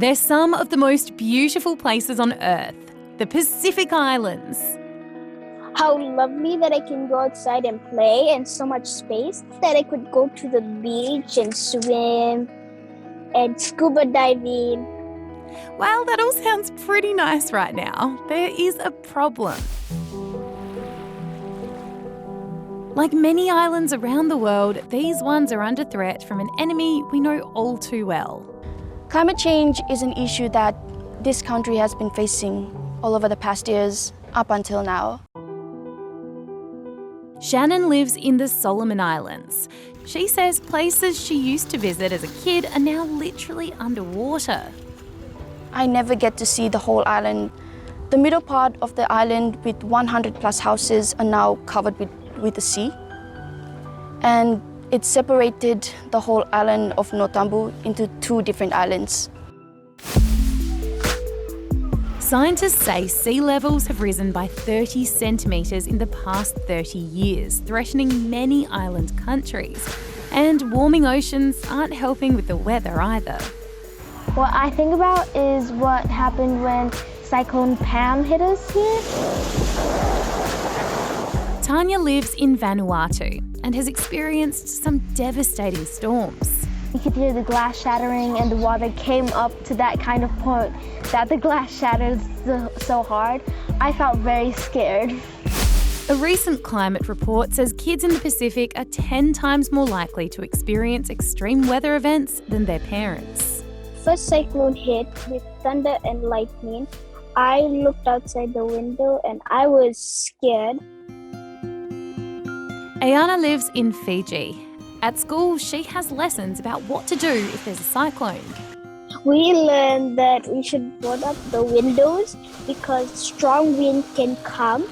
They're some of the most beautiful places on Earth, the Pacific Islands. How lovely that I can go outside and play, and so much space that I could go to the beach and swim and scuba diving. Well, that all sounds pretty nice right now. There is a problem. Like many islands around the world, these ones are under threat from an enemy we know all too well. Climate change is an issue that this country has been facing all over the past years up until now. Shannon lives in the Solomon Islands. She says places she used to visit as a kid are now literally underwater. I never get to see the whole island. The middle part of the island with 100 plus houses are now covered with the sea. And it separated the whole island of Notambu into 2 different islands. Scientists say sea levels have risen by 30 centimetres in the past 30 years, threatening many island countries. And warming oceans aren't helping with the weather either. What I think about is what happened when Cyclone Pam hit us here. Tanya lives in Vanuatu and has experienced some devastating storms. You could hear the glass shattering, and the water came up to that kind of point that the glass shattered so hard. I felt very scared. A recent climate report says kids in the Pacific are 10 times more likely to experience extreme weather events than their parents. First cyclone hit with thunder and lightning. I looked outside the window and I was scared. Ayana lives in Fiji. At school, she has lessons about what to do if there's a cyclone. We learned that we should board up the windows because strong wind can come.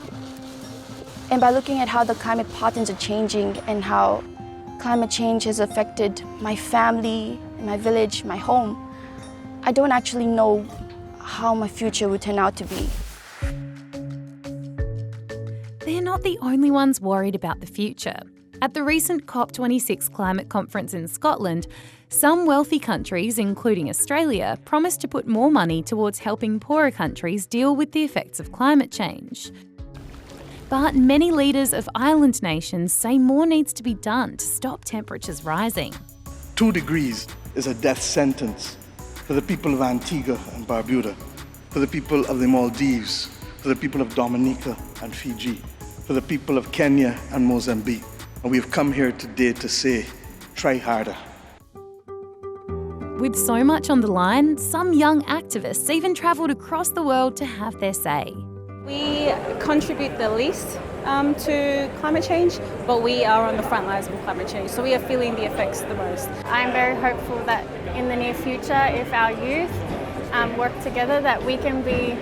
And by looking at how the climate patterns are changing and how climate change has affected my family, my village, my home, I don't actually know how my future would turn out to be. They're not the only ones worried about the future. At the recent COP26 Climate Conference in Scotland, some wealthy countries, including Australia, promised to put more money towards helping poorer countries deal with the effects of climate change. But many leaders of island nations say more needs to be done to stop temperatures rising. 2 degrees is a death sentence for the people of Antigua and Barbuda, for the people of the Maldives, for the people of Dominica and Fiji, for the people of Kenya and Mozambique. And we've come here today to say, try harder. With so much on the line, some young activists even travelled across the world to have their say. We contribute the least to climate change, but we are on the front lines of climate change, so we are feeling the effects the most. I'm very hopeful that in the near future, if our youth work together, that we can be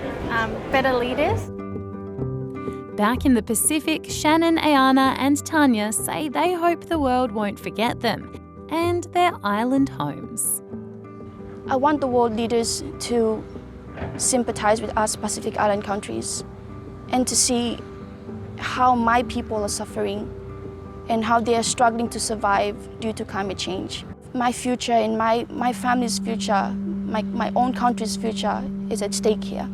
better leaders. Back in the Pacific, Shannon, Ayana and Tanya say they hope the world won't forget them and their island homes. I want the world leaders to sympathize with us Pacific Island countries and to see how my people are suffering and how they are struggling to survive due to climate change. My future and my family's future, my own country's future is at stake here.